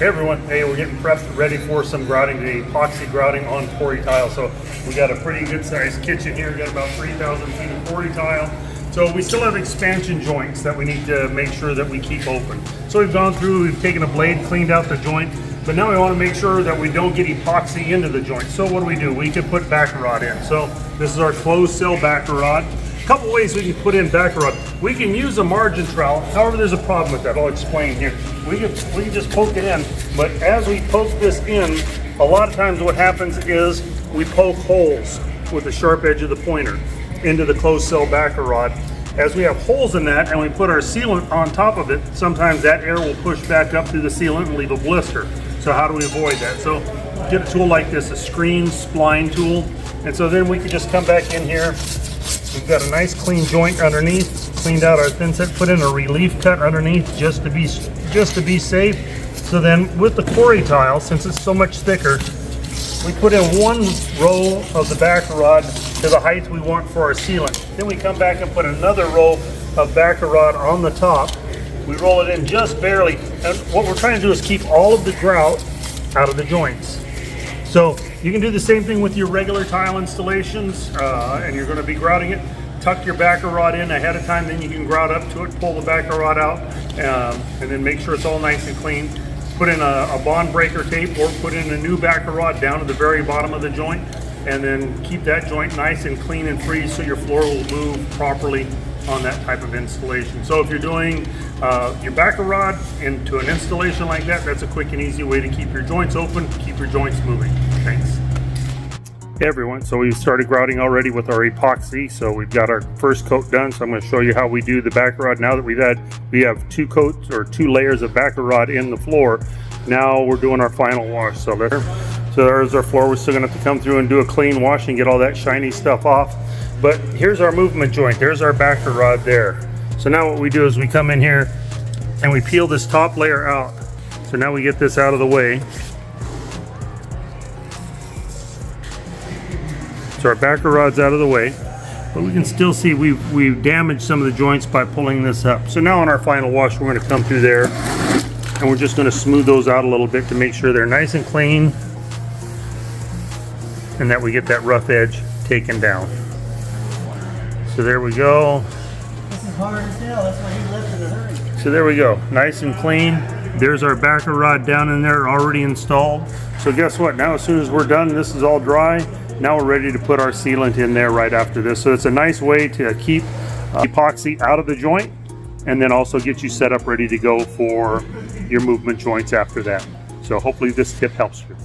Hey everyone, hey, we're getting prepped, ready for some grouting today, epoxy grouting on quarry tile. So we got a pretty good sized kitchen here, got about 3,000 feet of quarry tile. So we still have expansion joints that we need to make sure that we keep open. So we've gone through, we've taken a blade, cleaned out the joint, but now we want to make sure that we don't get epoxy into the joint. So what do? We can put backer rod in. So this is our closed cell backer rod. A couple ways we can put in backer rod. We can use a margin trowel. However, there's a problem with that. I'll explain here. We can just poke it in, but as we poke this in, a lot of times what happens is we poke holes with the sharp edge of the pointer into the closed cell backer rod. As we have holes in that and we put our sealant on top of it, sometimes that air will push back up through the sealant and leave a blister. So how do we avoid that? So get a tool like this, a screen spline tool. And so then we can just come back in here. We've got a nice clean joint underneath, cleaned out our thin set, put in a relief cut underneath just to be safe. So then with the quarry tile, since it's so much thicker, we put in one row of the backer rod to the height we want for our sealant. Then we come back and put another row of backer rod on the top. We roll it in just barely. And what we're trying to do is keep all of the grout out of the joints. So you can do the same thing with your regular tile installations, and you're going to be grouting it. Tuck your backer rod in ahead of time, then you can grout up to it, pull the backer rod out, and then make sure it's all nice and clean. Put in a bond breaker tape or put in a new backer rod down to the very bottom of the joint, and then keep that joint nice and clean and free so your floor will move properly on that type of installation. So if you're doing your backer rod into an installation like that, that's a quick and easy way to keep your joints open, keep your joints moving. Thanks. Hey everyone, so we've started grouting already with our epoxy. So we've got our first coat done. So I'm going to show you how we do the backer rod. Now that we have two coats or two layers of backer rod in the floor, now we're doing our final wash. So there's our floor. We're still going to have to come through and do a clean wash and get all that shiny stuff off. But here's our movement joint. There's our backer rod there. So now what we do is we come in here and we peel this top layer out. So now we get this out of the way. So our backer rod's out of the way, but we can still see we've damaged some of the joints by pulling this up. So now on our final wash, we're going to come through there and we're just going to smooth those out a little bit to make sure they're nice and clean and that we get that rough edge taken down. So there we go. This is hard as hell, that's why he lives in a hurry. So there we go, nice and clean. There's our backer rod down in there already installed. So guess what, now as soon as we're done, this is all dry. Now we're ready to put our sealant in there right after this. So it's a nice way to keep epoxy out of the joint and then also get you set up ready to go for your movement joints after that. So hopefully this tip helps you.